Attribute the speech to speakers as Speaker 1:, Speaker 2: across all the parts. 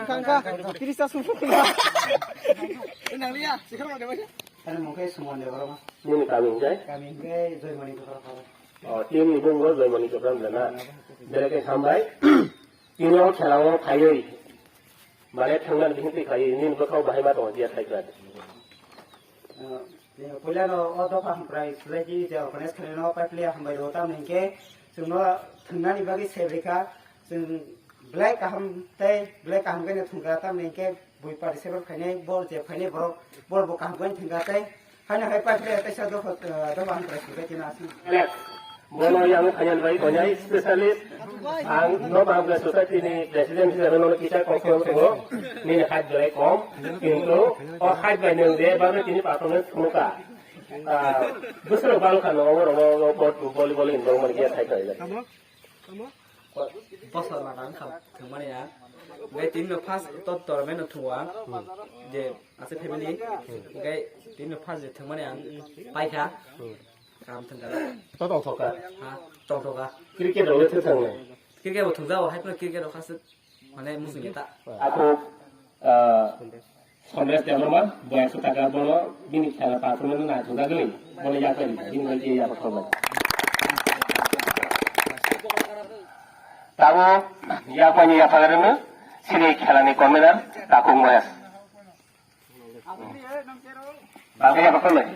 Speaker 1: Kangka, kiri sa susu. Nang liya, sekarang ada apa? Ada mungkin semua ada berapa?
Speaker 2: Ini kami enggak?
Speaker 1: Kami enggak join money berapa?
Speaker 2: Oh, tim itu enggak join money berapa na? Dari ke sampai, ini orang खेलाव थायो, माने थांनानै बिथिं फैखायो, ini नोंखौ बाहाय मा दङ dia थायगोन.
Speaker 1: Pulau auto pamprai, lagi jauh panas kerana apa pulau hambai rota mungkin, semua tengah ni bagi seberika, black kaham kan tunggu mungkin bui pada sebab kene bol je kene bol bukan kan tunggu hanya hai pamprai itu sahaja auto pamprai sudah jelas.
Speaker 2: Mono yang hanya bagi banyak spesialis, ang no pamprai society ni presiden sekarang no kita kongkong semua, ni hat jelek kom, itu, oh hat banyak dia baru ini patungan muka. Besar balu kan orang boleh indong mereka thay kerja.
Speaker 3: Bos orang kan,ถึงmana ya? Gai tim no pas tot tor men no tua, je asal family, gai tim no pas je ถึง mana yang, ไปค่ะ काम ถึงกัน
Speaker 2: Tahu tahu kan?
Speaker 3: ฮะตรงๆอ่ะ
Speaker 2: Kriket orang itu senang.
Speaker 3: Kriket บ่ถึงเจ้าให้เพิ่น Kriket เราคัสmana musuh kita.
Speaker 2: Aku Kongres Jawa Baik Sutaka Bono Bini Kala Pasungan Na Juga Geli Boleh Yakin Bini Geli Ya Pasungan Tahu Ya Punya Ya Pagarana Sini Kala Ni Komenar Takung Mas Bagi Ya Pasungan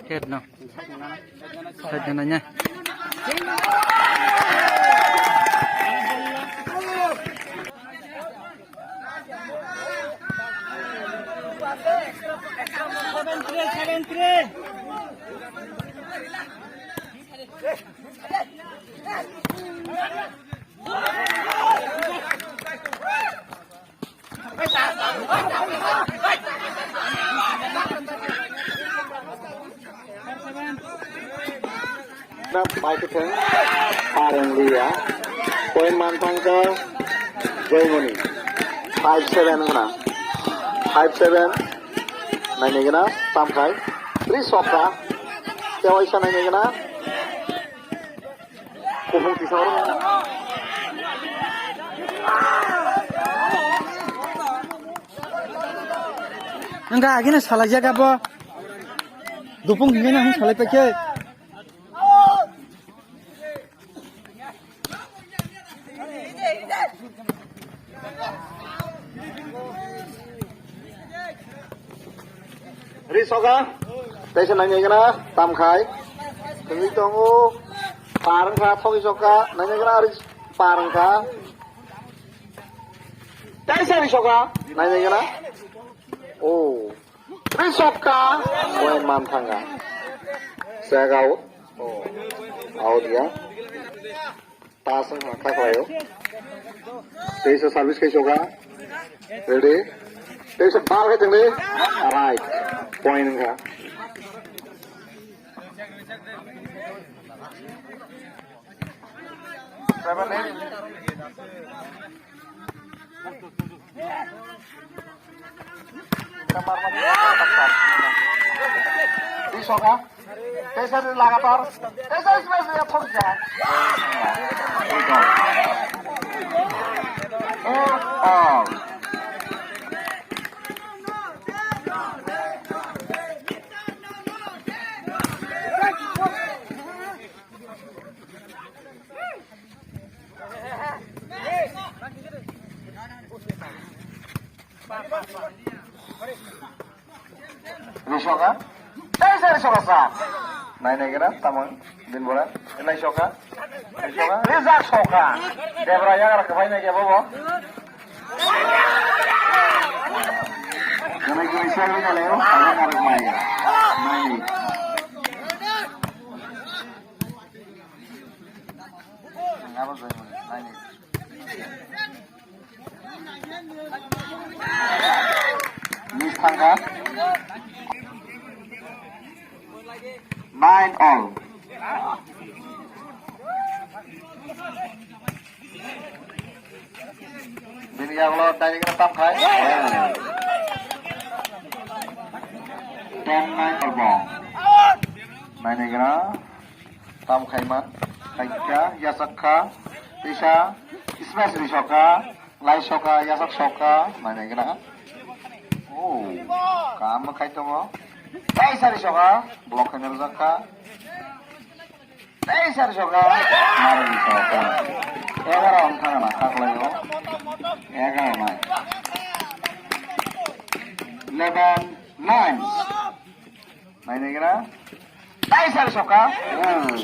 Speaker 1: Head no. Head nanya.
Speaker 4: Baik itu, parang dia, poin mantang ke Joymoni, 5-7 kena, 5-7, nanya kena, sampai, 3 sokra, jawai sana nanya kena, kumpul pisau orang.
Speaker 1: Enggak, gini salah jaga apa? Dupung gini nih salah pakai.
Speaker 4: Risoka, tesa nanya kena, tam khai, tengah tunggu, parang kah, thong risoka, nanya kena ris parang kah, tesa risoka, nanya kena, oh, risoka, poin mantang kah, saya kau, oh, out dia, pasang kah kau, tesa service risoka, ready. Tesa bal ke tengah, alright, point kah. Berapa nih? Kamar di soka, tesa di lagatar, tesa isme ya thok ja. Oh. Risoka, tesa risoka sah. Naik kira, tamang, din bola, ini risoka, Reza soka. Dia beraya kalau kebanyakan dia bawa. Kalau kita siapa yang lewat, kita harus main. Main. Apa sih? Main. Miss Tangga 9-all. Bini yang lo tanya kita tam khai. 10-9 terbang. Main negara. Tam Khaiman. Khaika. Yasakha. Tisha. Smash Rishoka. Lai Shoka. Yasak Shoka. Main negara. Oh. Kam Khaito mo. Taisa Rishoka. Block Enerzaka. Taisa Rishoka. Mari Rishoka. 11 on thang na kaklayo. 11 mai. 11-9. Main negara. Taisa Rishoka. Oh.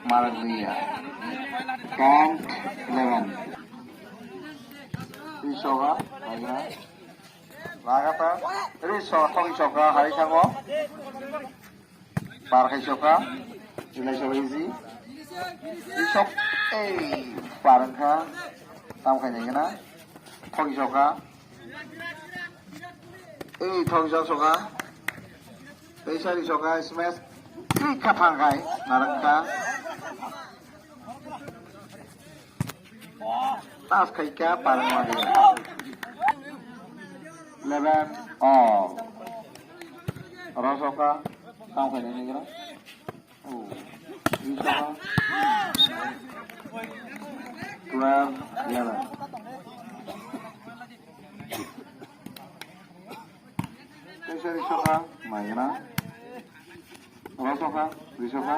Speaker 4: Maraglia. 10-11. Rishoka. Main negara. Lagata. Rishoka. Rishoka. Hari kango. Parkai Shoka. Ilai Shoka easy. Rishoka. Parangka. Tam Khai negara. Thogi Shoka. Thogi Shoka. Taisa Rishoka. Smash. Ika Pangkai. Narangka. Tas Khaika. Parangmadi. 11 all. Rosoka. Tam Khai negara. Oh. Rishoka. 12-11. Taisa Rishoka. Maina. Rosoka. Rishoka.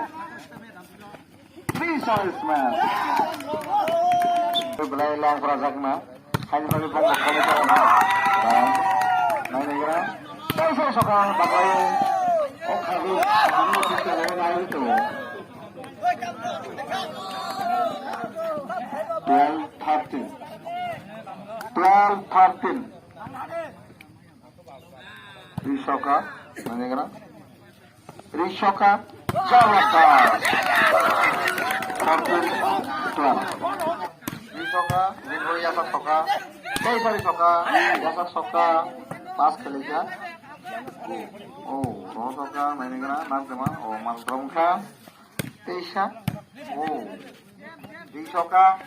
Speaker 4: Rishoka smash. Belai lang prasakna. Hanya satu pang kalau main negara. Taisa Rishoka. Bagai. Oh kamu. Kamu kita lain itu. 12-13. 12-13. Rishoka. Main negara. Rishoka. Jawabkan. 14-12. Rishoka. Winro Yasak Shoka. Taisa Rishoka. Yasak Shoka. Pas kelika. Oh, Rosoka. Main negara. Nantema. Oh, Malbromka. Taisa. Oh. Rishoka.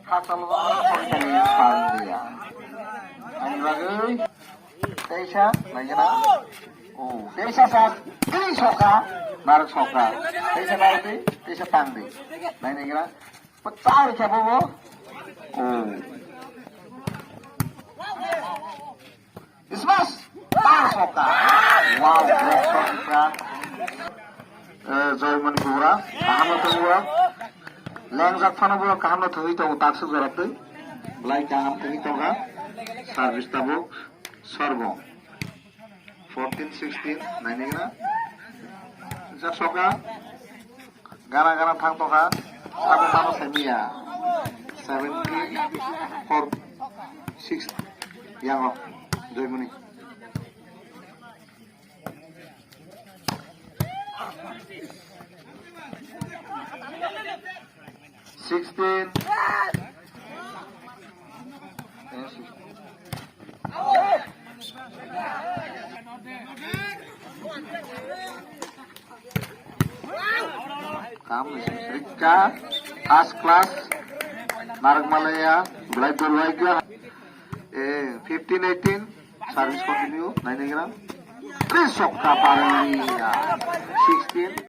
Speaker 4: Hasil dari Pandia. Ani lagi. Taisa. Main negara. Oh, Taisa saat Rishoka. Narik Shoka. Taisa berarti Taisa Pandi. Main negara. Pecah siapa bu? Oh. Smash. Shoka. Wow, Shoka. Joyman Pura. Kamu tunggu. Lengjak fana bu kamu tunggu itu taksu berarti. Belai kamu tunggu itu kan? Service tabuk. Sorbo. 14-16. Main negara. Shoka. Gara-gara thang toka. Aku sama Semia. 17-4-6. Yang lo. Joymani. Sixteen. Kamu Rika, as class, Narag Malaya, Black Durwaiga, 15-18, service continue, 9 gram. Rishoka Paranglia, 16.